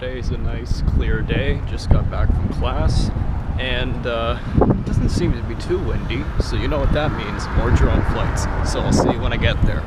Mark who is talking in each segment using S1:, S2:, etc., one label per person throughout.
S1: Today's a nice clear day, just got back from class, and it doesn't seem to be too windy, so you know what that means, more drone flights. So I'll see you when I get there.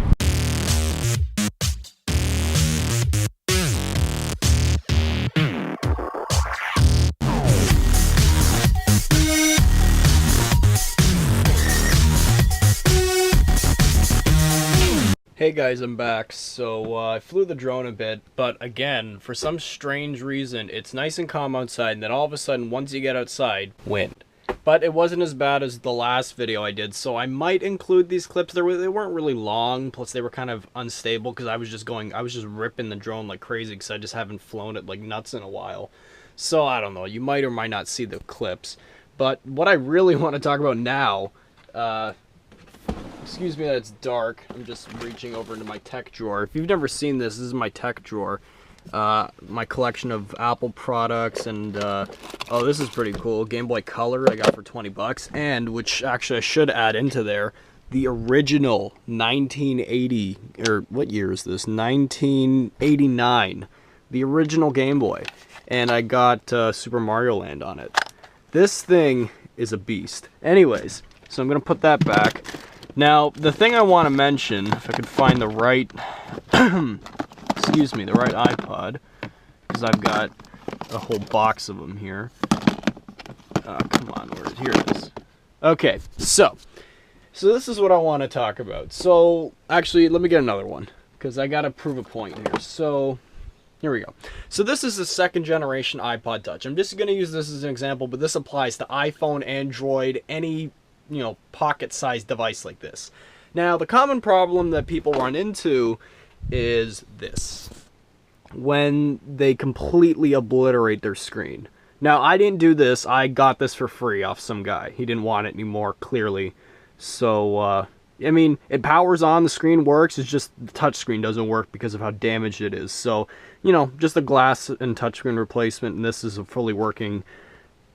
S1: Hey guys, I'm back. So I flew the drone a bit, but again, for some strange reason, it's nice and calm outside, and then all of a sudden, once you get outside, wind. But it wasn't as bad as the last video I did, so I might include these clips. They weren't really long, plus they were kind of unstable because I was just ripping the drone like crazy because I just haven't flown it like nuts in a while. So I don't know, you might or might not see the clips. But what I really want to talk about now, excuse me that it's dark, I'm just reaching over into my tech drawer. If you've never seen this, this is my tech drawer. My collection of Apple products, and oh, this is pretty cool. Game Boy Color I got for 20 bucks, and which actually I should add into there, the original 1980, or what year is this? 1989. The original Game Boy. And I got Super Mario Land on it. This thing is a beast. Anyways, so I'm gonna put that back. Now, the thing I want to mention, if I could find the right, excuse me, the right iPod, because I've got a whole box of them here. Come on, here it is. Okay, so this is what I want to talk about. So, actually, let me get another one, because I got to prove a point here. So, here we go. So this is the second generation iPod Touch. I'm just going to use this as an example, but this applies to iPhone, Android, any pocket-sized device like this. Now, the common problem that people run into is this. When they completely obliterate their screen. Now, I didn't do this. I got this for free off some guy. He didn't want it anymore, clearly. So, I mean, it powers on, the screen works, it's just the touchscreen doesn't work because of how damaged it is. So, just a glass and touchscreen replacement, and this is a fully working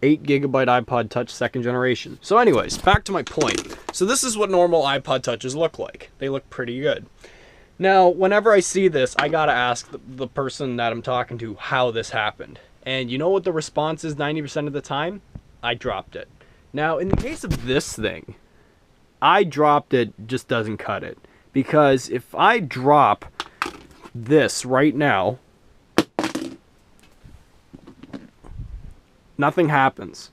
S1: 8GB iPod Touch second generation. So anyways, back to my point. So this is what normal iPod Touches look like. They look pretty good. Now, whenever I see this, I gotta ask the person that I'm talking to how this happened. And you know what the response is 90% of the time? I dropped it. Now, in the case of this thing, I dropped it just doesn't cut it. Because if I drop this right now, nothing happens.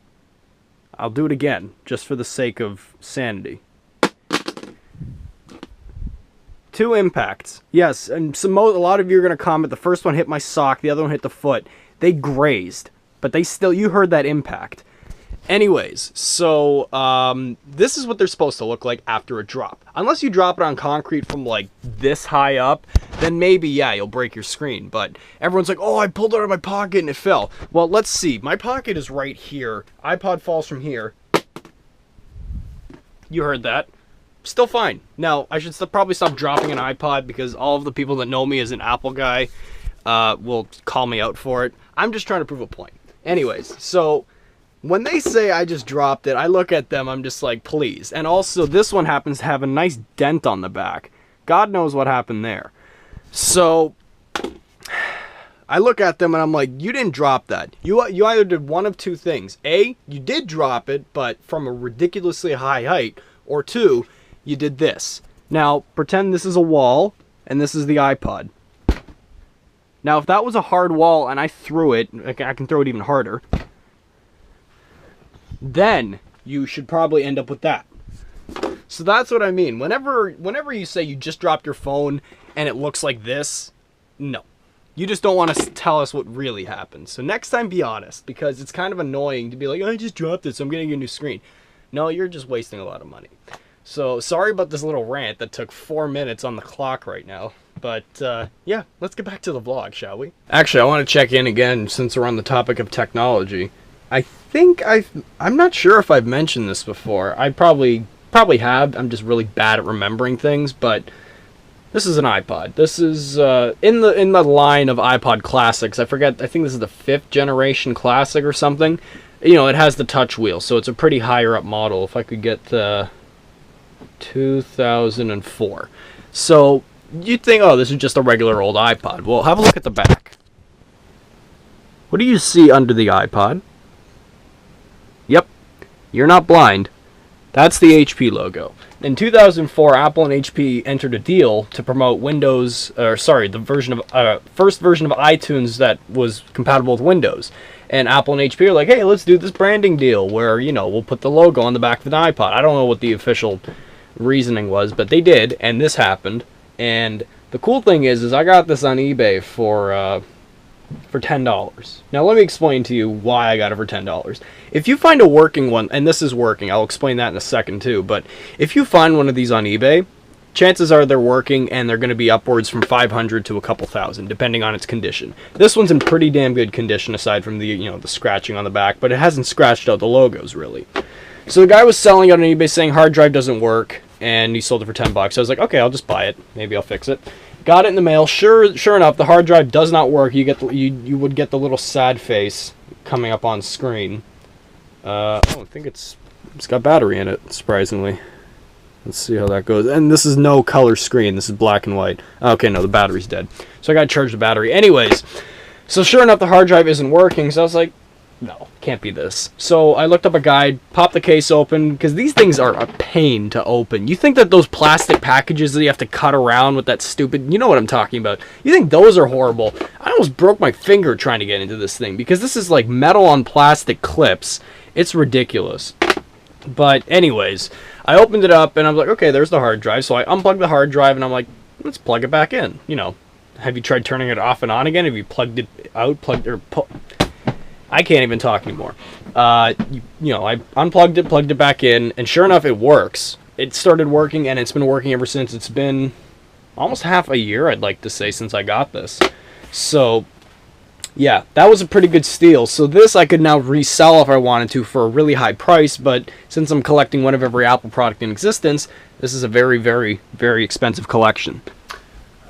S1: I'll do it again, just for the sake of sanity. 2 impacts. Yes, and a lot of you are going to comment, the first one hit my sock, the other one hit the foot. They grazed, but you heard that impact. Anyways, so this is what they're supposed to look like after a drop. Unless you drop it on concrete from like this high up, then maybe, yeah, you'll break your screen. But everyone's like, oh, I pulled it out of my pocket and it fell. Well, let's see. My pocket is right here. iPod falls from here. You heard that. Still fine. Now, I should probably stop dropping an iPod because all of the people that know me as an Apple guy will call me out for it. I'm just trying to prove a point. Anyways, so when they say I just dropped it, I look at them, I'm just like, please. And also, this one happens to have a nice dent on the back. God knows what happened there. So, I look at them and I'm like, you didn't drop that. You either did one of 2 things. A, you did drop it, but from a ridiculously high height. Or 2, you did this. Now, pretend this is a wall, and this is the iPod. Now, if that was a hard wall and I threw it, I can throw it even harder, then you should probably end up with that. So that's what I mean. Whenever you say you just dropped your phone and it looks like this, no. You just don't want to tell us what really happened. So next time, be honest, because it's kind of annoying to be like, oh, I just dropped it, so I'm getting a new screen. No, you're just wasting a lot of money. So sorry about this little rant that took 4 minutes on the clock right now. But yeah, let's get back to the vlog, shall we? Actually, I want to check in again since we're on the topic of technology. I think I'm not sure if I've mentioned this before. I probably have. I'm just really bad at remembering things, but this is an iPod. This is in the line of iPod classics. I think this is the 5th generation classic or something. It has the touch wheel, so it's a pretty higher up model. If I could get 2004. So you'd think, oh, this is just a regular old iPod. Well, have a look at the back. What do you see under the iPod? Yep, you're not blind. That's the HP logo. In 2004, Apple and HP entered a deal to promote the first version of iTunes that was compatible with Windows. And Apple and HP are like, hey, let's do this branding deal where, we'll put the logo on the back of an iPod. I don't know what the official reasoning was, but they did, and this happened. And the cool thing is I got this on eBay for $10. Now let me explain to you why I got it for $10. If you find a working one, and this is working, I'll explain that in a second too, but if you find one of these on eBay, chances are they're working and they're going to be upwards from 500 to a couple thousand, depending on its condition. This one's in pretty damn good condition aside from the, the scratching on the back, but it hasn't scratched out the logos really. So the guy was selling it on eBay saying hard drive doesn't work, and he sold it for $10. I was like, okay, I'll just buy it. Maybe I'll fix it. Got it in the mail. Sure enough, the hard drive does not work. You would get the little sad face coming up on screen. I think it's got battery in it, surprisingly. Let's see how that goes. And this is no color screen. This is black and white. Okay, no, the battery's dead. So I got to charge the battery. Anyways, so sure enough, the hard drive isn't working. So I was like, no, can't be this. So I looked up a guide, popped the case open, because these things are a pain to open. You think that those plastic packages that you have to cut around with that stupid, you know what I'm talking about. You think those are horrible. I almost broke my finger trying to get into this thing, because this is like metal on plastic clips. It's ridiculous. But anyways, I opened it up, and I'm like, okay, there's the hard drive. So I unplugged the hard drive, and I'm like, let's plug it back in. Have you tried turning it off and on again? Have you plugged it out, I can't even talk anymore. I unplugged it, plugged it back in, and sure enough, it works. It started working, and it's been working ever since. It's been almost half a year, I'd like to say, since I got this. So, yeah, that was a pretty good steal. So this I could now resell if I wanted to for a really high price, but since I'm collecting one of every Apple product in existence, this is a very, very, very expensive collection.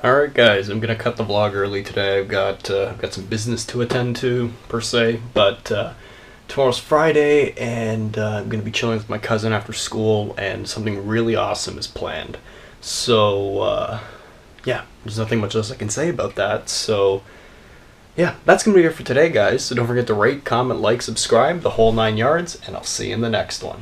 S1: Alright guys, I'm going to cut the vlog early today. I've got some business to attend to, per se, but tomorrow's Friday, and I'm going to be chilling with my cousin after school, and something really awesome is planned. So, yeah, there's nothing much else I can say about that, so yeah, that's going to be it for today, guys. So don't forget to rate, comment, like, subscribe, the whole 9 yards, and I'll see you in the next one.